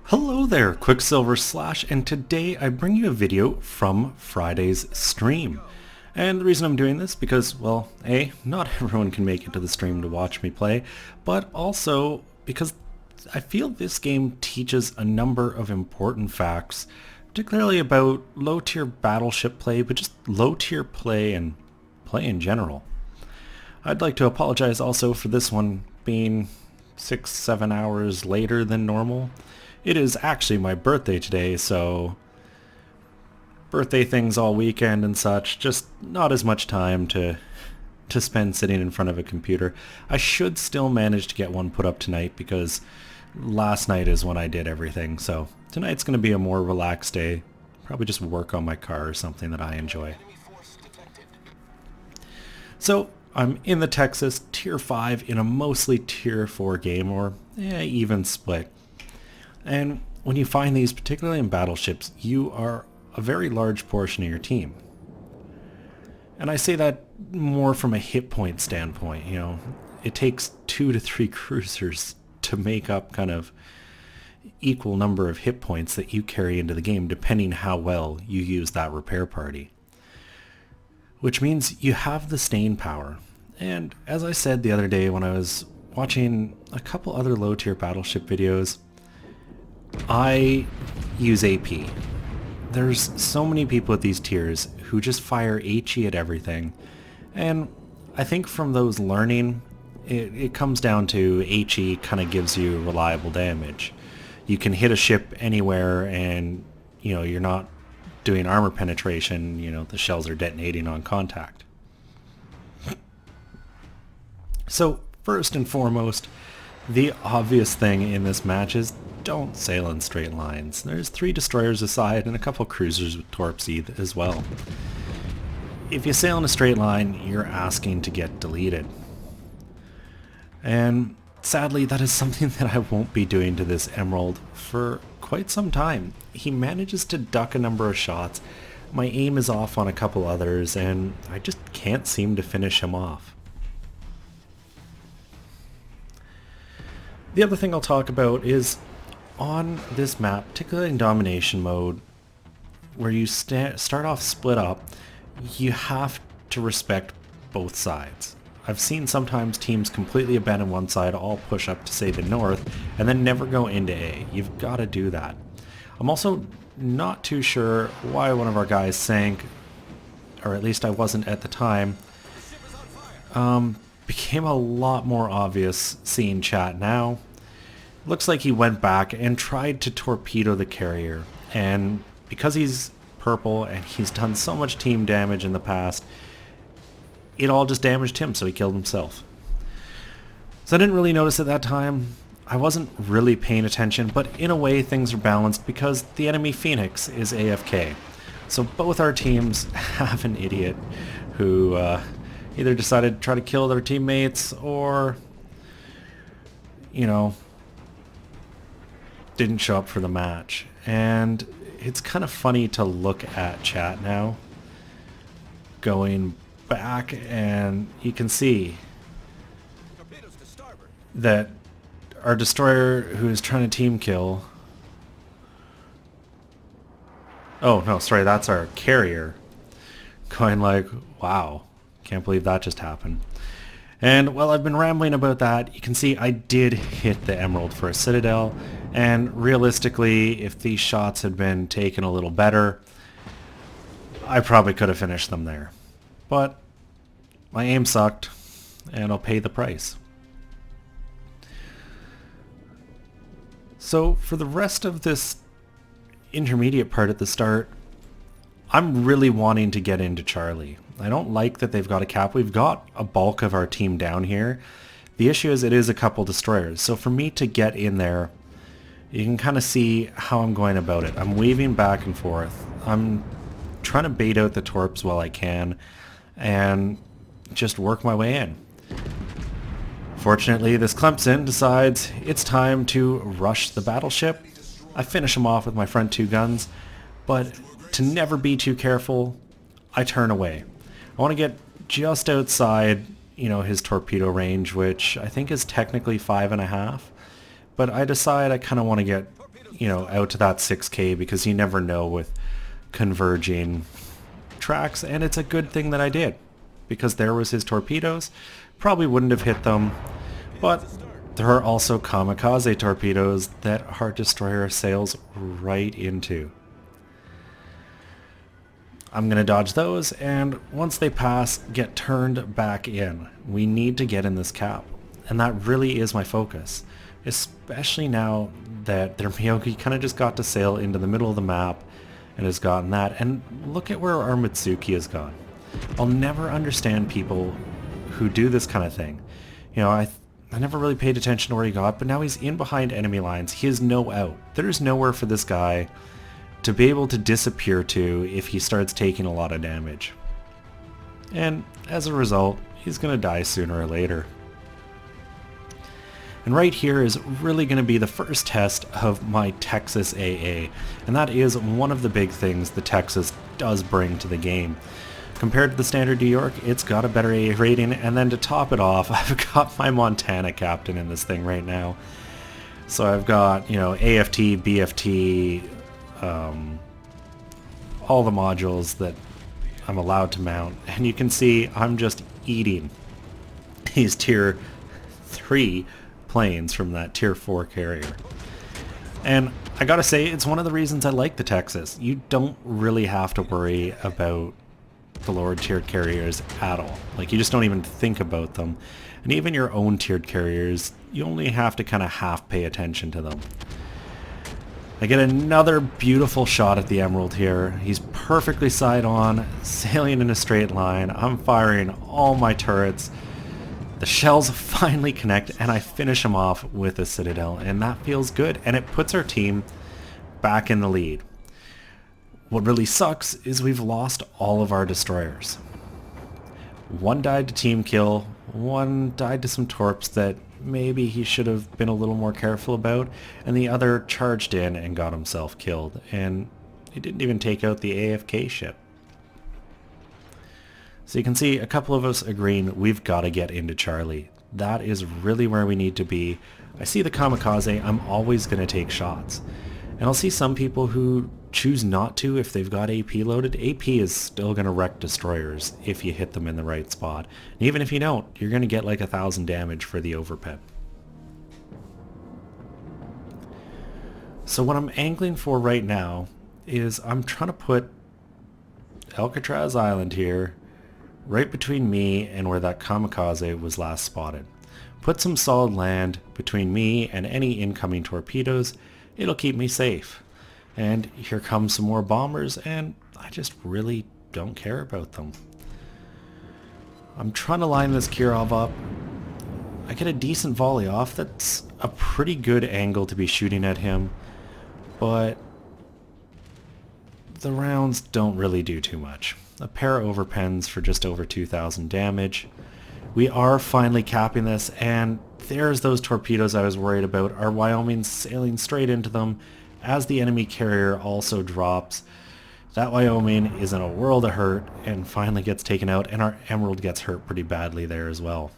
Hello there, Qckslvrslash, and today I bring you a video from Friday's stream. And the reason I'm doing this because, well, A, not everyone can make it to the stream to watch me play, but also because I feel this game teaches a number of important facts, particularly about low-tier battleship play, but just low-tier play and play in general. I'd like to apologize also for this one being 6-7 hours later than normal. It is actually my birthday today, so birthday things all weekend and such, just not as much time to spend sitting in front of a computer. I should still manage to get one put up tonight because last night is when I did everything, so tonight's going to be a more relaxed day. Probably just work on my car or something that I enjoy. So I'm in the Texas Tier 5 in a mostly Tier 4 game, or even split. And when you find these, particularly in battleships, you are a very large portion of your team. And I say that more from a hit point standpoint. You know, it takes 2 to 3 cruisers to make up kind of equal number of hit points that you carry into the game, depending how well you use that repair party. Which means you have the staying power. And as I said the other day when I was watching a couple other low tier battleship videos, I use AP. There's so many people at these tiers who just fire HE at everything, and I think from those learning, it comes down to HE kind of gives you reliable damage. You can hit a ship anywhere and, you know, you're not doing armor penetration, you know, the shells are detonating on contact. So first and foremost, the obvious thing in this match is don't sail in straight lines. There's 3 destroyers aside and a couple cruisers with torps as well. If you sail in a straight line, you're asking to get deleted. And sadly, that is something that I won't be doing to this Emerald for quite some time. He manages to duck a number of shots. My aim is off on a couple others, and I just can't seem to finish him off. The other thing I'll talk about is on this map, particularly in domination mode, where you start off split up, you have to respect both sides. I've seen sometimes teams completely abandon one side, all push up to say the north, and then never go into A. You've got to do that. I'm also not too sure why one of our guys sank, or at least I wasn't at the time. Became a lot more obvious seeing chat now. Looks like he went back and tried to torpedo the carrier, and because he's purple and he's done so much team damage in the past, it all just damaged him, so he killed himself. So I didn't really notice at that time. I wasn't really paying attention, but in a way things are balanced because the enemy Phoenix is AFK. So both our teams have an idiot who either decided to try to kill their teammates or, you know, didn't show up for the match. And it's kind of funny to look at chat now, going back, and you can see that our destroyer who is trying to team kill, oh no, sorry, that's our carrier, going like, wow, can't believe that just happened. And while I've been rambling about that, you can see I did hit the Emerald for a Citadel, and realistically, if these shots had been taken a little better, I probably could have finished them there. But my aim sucked, and I'll pay the price. So for the rest of this intermediate part at the start, I'm really wanting to get into Charlie. I don't like that they've got a cap. We've got a bulk of our team down here. The issue is it is a couple destroyers. So for me to get in there, you can kind of see how I'm going about it. I'm weaving back and forth. I'm trying to bait out the torps while I can and just work my way in. Fortunately, this Clemson decides it's time to rush the battleship. I finish him off with my front 2 guns, but to never be too careful, I turn away. I want to get just outside, you know, his torpedo range, which I think is technically 5.5, but I decide I kind of want to get, out to that 6K, because you never know with converging tracks, and it's a good thing that I did, because there was his torpedoes. Probably wouldn't have hit them, but there are also kamikaze torpedoes that our destroyer sails right into. I'm going to dodge those, and once they pass, get turned back in. We need to get in this cap, and that really is my focus, especially now that their Miyogi kind of just got to sail into the middle of the map and has gotten that. And look at where our Mitsuki has gone. I'll never understand people who do this kind of thing. I never really paid attention to where he got, but now he's in behind enemy lines. He has no out. There's nowhere for this guy to be able to disappear to if he starts taking a lot of damage. And as a result, he's going to die sooner or later. And right here is really going to be the first test of my Texas AA, and that is one of the big things the Texas does bring to the game. Compared to the standard New York, it's got a better AA rating, and then to top it off, I've got my Montana captain in this thing right now. So I've got, AFT, BFT, all the modules that I'm allowed to mount, and you can see I'm just eating these tier 3 planes from that tier 4 carrier. And I gotta say, it's one of the reasons I like the Texas. You don't really have to worry about the lower tiered carriers at all. Like, you just don't even think about them. And even your own tiered carriers, you only have to kind of half pay attention to them. I get another beautiful shot at the Emerald here. He's perfectly side on, sailing in a straight line. I'm firing all my turrets. The shells finally connect, and I finish him off with a Citadel, and that feels good, and it puts our team back in the lead. What really sucks is we've lost all of our destroyers. One died to team kill, one died to some torps that maybe he should have been a little more careful about, and the other charged in and got himself killed, and he didn't even take out the AFK ship. So you can see a couple of us agreeing we've got to get into Charlie. That is really where we need to be. I see the kamikaze, I'm always going to take shots. And I'll see some people who choose not to if they've got AP loaded. AP is still going to wreck destroyers if you hit them in the right spot. And even if you don't, you're going to get like 1,000 damage for the overpip. So what I'm angling for right now is I'm trying to put Alcatraz Island here right between me and where that kamikaze was last spotted. Put some solid land between me and any incoming torpedoes. It'll keep me safe. And here come some more bombers, and I just really don't care about them. I'm trying to line this Kirov up. I get a decent volley off. That's a pretty good angle to be shooting at him, but the rounds don't really do too much. A pair of overpens for just over 2,000 damage. We are finally capping this, and there's those torpedoes I was worried about. Our Wyoming's sailing straight into them as the enemy carrier also drops. That Wyoming is in a world of hurt and finally gets taken out, and our Emerald gets hurt pretty badly there as well.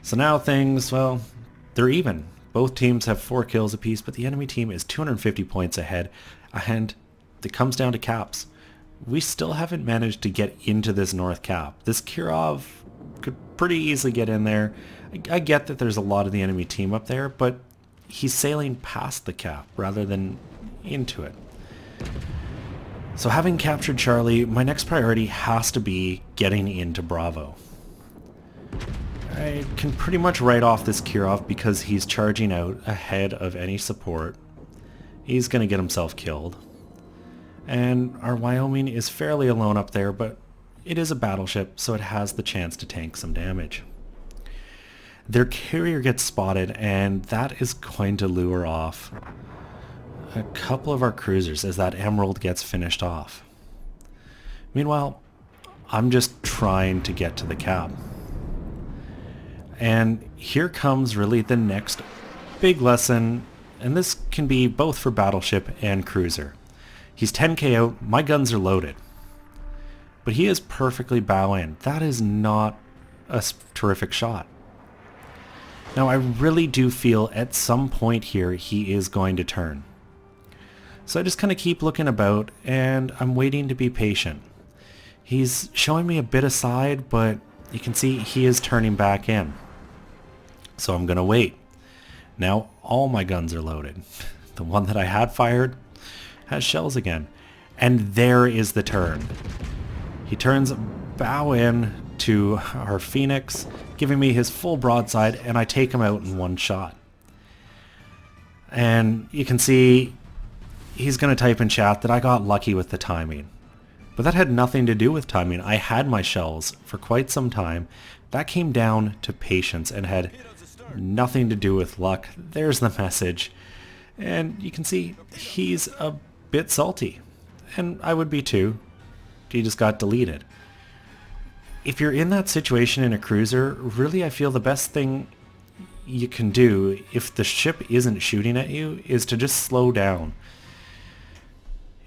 So now things, well, they're even. Both teams have 4 kills apiece, but the enemy team is 250 points ahead, and it comes down to caps. We still haven't managed to get into this north cap. This Kirov could pretty easily get in there. I get that there's a lot of the enemy team up there, but he's sailing past the cap rather than into it. So having captured Charlie, my next priority has to be getting into Bravo. I can pretty much write off this Kirov because he's charging out ahead of any support. He's going to get himself killed. And our Wyoming is fairly alone up there, but it is a battleship, so it has the chance to tank some damage. Their carrier gets spotted, and that is going to lure off a couple of our cruisers as that Emerald gets finished off. Meanwhile, I'm just trying to get to the cap. And here comes really the next big lesson, and this can be both for battleship and cruiser. He's 10k out, my guns are loaded. But he is perfectly bow in. That is not a terrific shot. Now I really do feel at some point here he is going to turn. So I just kind of keep looking about and I'm waiting to be patient. He's showing me a bit aside, but you can see he is turning back in. So I'm going to wait. Now all my guns are loaded. The one that I had fired has shells again. And there is the turn. He turns bow in to our Phoenix, giving me his full broadside, and I take him out in one shot. And you can see he's going to type in chat that I got lucky with the timing. But that had nothing to do with timing. I had my shells for quite some time. That came down to patience and had nothing to do with luck. There's the message. And you can see he's a bit salty. And I would be too. He just got deleted. If you're in that situation in a cruiser, really I feel the best thing you can do if the ship isn't shooting at you is to just slow down.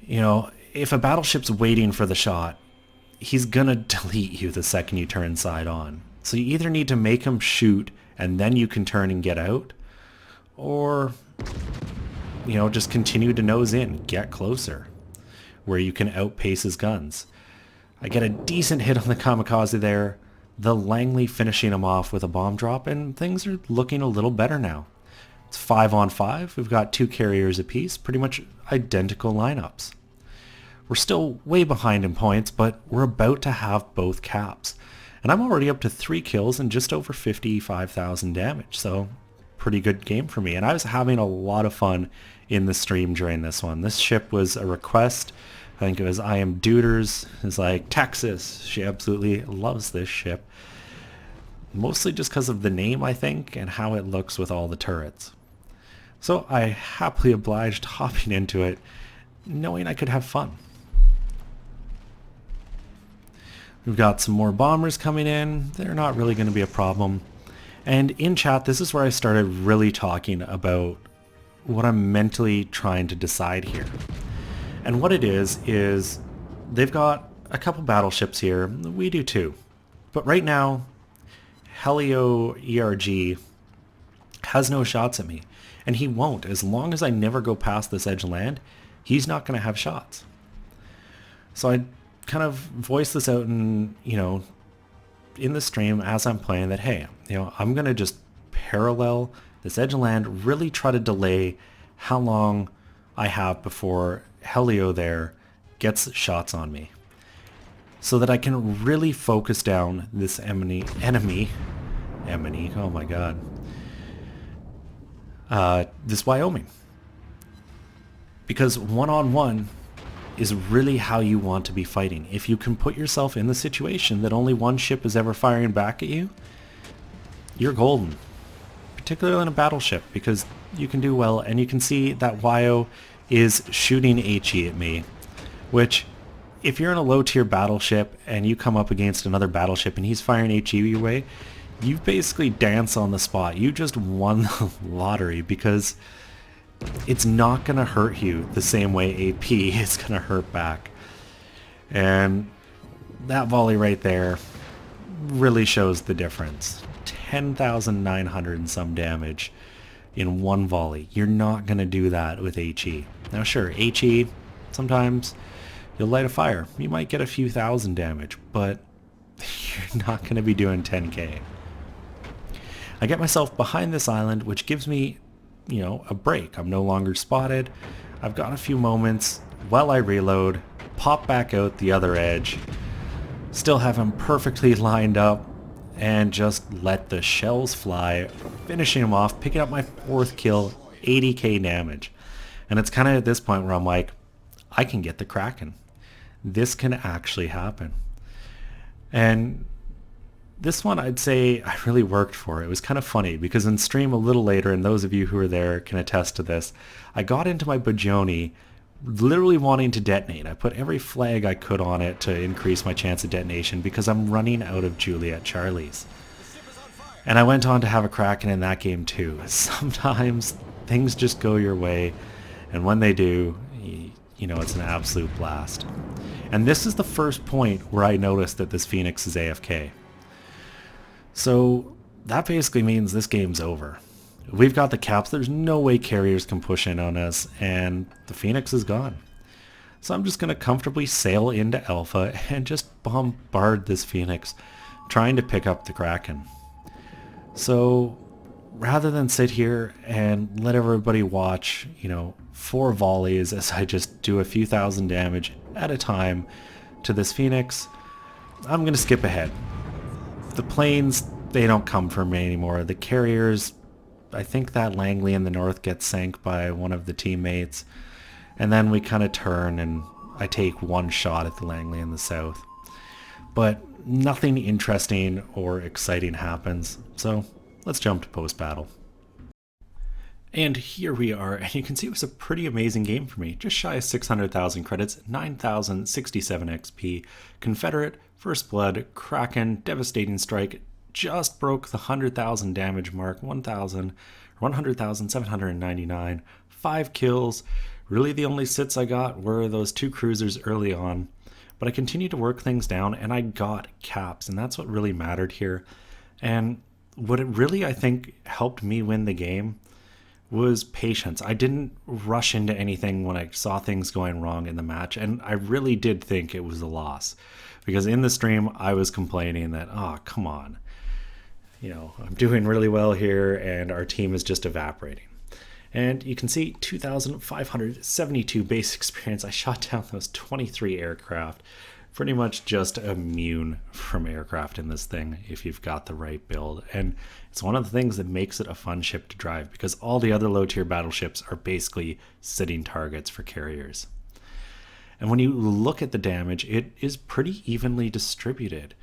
You know, if a battleship's waiting for the shot, he's gonna delete you the second you turn side on. So you either need to make him shoot and then you can turn and get out, or, you know, just continue to nose in, get closer, where you can outpace his guns. I get a decent hit on the kamikaze there, the Langley finishing him off with a bomb drop, and things are looking a little better now. It's 5 on 5, we've got 2 carriers apiece, pretty much identical lineups. We're still way behind in points, but we're about to have both caps. And I'm already up to 3 kills and just over 55,000 damage, so pretty good game for me. And I was having a lot of fun in the stream during this one. This ship was a request. I think it was I Am Duders. It's like, Texas. She absolutely loves this ship. Mostly just because of the name, I think, and how it looks with all the turrets. So I happily obliged hopping into it, knowing I could have fun. We've got some more bombers coming in. They're not really going to be a problem. And in chat, this is where I started really talking about what I'm mentally trying to decide here. And what it is they've got a couple battleships here. We do too. But right now, Helio ERG has no shots at me. And he won't. As long as I never go past this edge of land, he's not going to have shots. So I kind of voice this out in, you know, in the stream as I'm playing that, hey, you know, I'm going to just parallel this edge of land, really try to delay how long I have before Helio there gets shots on me, so that I can really focus down this enemy, oh my god, this Wyoming. Because one-on-one is really how you want to be fighting. If you can put yourself in the situation that only one ship is ever firing back at you, you're golden. Particularly in a battleship, because you can do well, and you can see that YO is shooting HE at me, which if you're in a low tier battleship and you come up against another battleship and he's firing HE your way, you basically dance on the spot. You just won the lottery, because it's not going to hurt you the same way AP is going to hurt back. And that volley right there really shows the difference. 10,900 and some damage in one volley. You're not going to do that with HE. Now sure, HE, sometimes you'll light a fire. You might get a few thousand damage, but you're not going to be doing 10k. I get myself behind this island, which gives me, you know, a break. I'm no longer spotted. I've got a few moments while I reload, pop back out the other edge, still have him perfectly lined up, and just let the shells fly, finishing him off, picking up my 4th kill, 80k damage. And it's kind of at this point where I'm like, I can get the Kraken. This can actually happen. And this one, I'd say I really worked for. It was kind of funny because in stream a little later, and those of you who are there can attest to this, I got into my Bajoni literally wanting to detonate. I put every flag I could on it to increase my chance of detonation because I'm running out of Juliet Charlies. And I went on to have a Kraken in that game too. Sometimes things just go your way, and when they do, you know, it's an absolute blast. And this is the first point where I noticed that this Phoenix is AFK. So that basically means this game's over. We've got the caps, there's no way carriers can push in on us, and the Phoenix is gone. So I'm just going to comfortably sail into Alpha and just bombard this Phoenix, trying to pick up the Kraken. So rather than sit here and let everybody watch, 4 volleys as I just do a few thousand damage at a time to this Phoenix, I'm going to skip ahead. The planes, they don't come for me anymore. The carriers, I think that Langley in the north gets sank by one of the teammates. And then we kind of turn and I take one shot at the Langley in the south. But nothing interesting or exciting happens. So let's jump to post-battle. And here we are, and you can see it was a pretty amazing game for me. Just shy of 600,000 credits, 9,067 XP, Confederate, First Blood, Kraken, Devastating Strike, just broke the 100,000 damage mark, 100,799, 5 kills. Really the only sits I got were those 2 cruisers early on, but I continued to work things down and I got caps, and that's what really mattered here. And what it really, I think, helped me win the game was patience. I didn't rush into anything when I saw things going wrong in the match, and I really did think it was a loss. Because in the stream, I was complaining that, come on. I'm doing really well here, and our team is just evaporating. And you can see 2,572 base experience. I shot down those 23 aircraft. Pretty much just immune from aircraft in this thing if you've got the right build. And it's one of the things that makes it a fun ship to drive, because all the other low tier battleships are basically sitting targets for carriers. And when you look at the damage, it is pretty evenly distributed.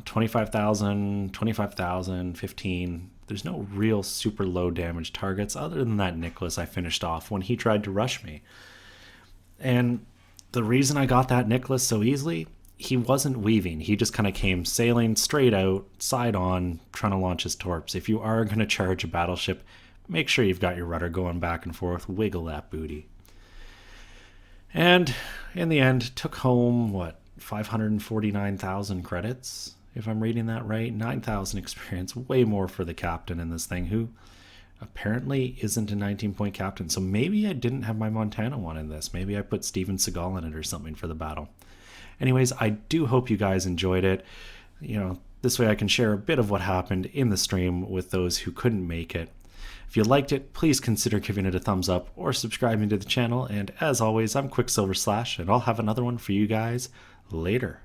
25,000, 25,000, 15. There's no real super low damage targets other than that Nicholas I finished off when he tried to rush me. And the reason I got that Nicholas so easily, he wasn't weaving. He just kind of came sailing straight out, side on, trying to launch his torps. If you are going to charge a battleship, make sure you've got your rudder going back and forth. Wiggle that booty. And in the end, took home, 549,000 credits, if I'm reading that right. 9,000 experience, way more for the captain in this thing, who apparently isn't a 19-point captain. So maybe I didn't have my Montana one in this. Maybe I put Steven Seagal in it or something for the battle. Anyways, I do hope you guys enjoyed it. This way I can share a bit of what happened in the stream with those who couldn't make it. If you liked it, please consider giving it a thumbs up or subscribing to the channel. And as always, I'm Qckslvrslash, and I'll have another one for you guys later.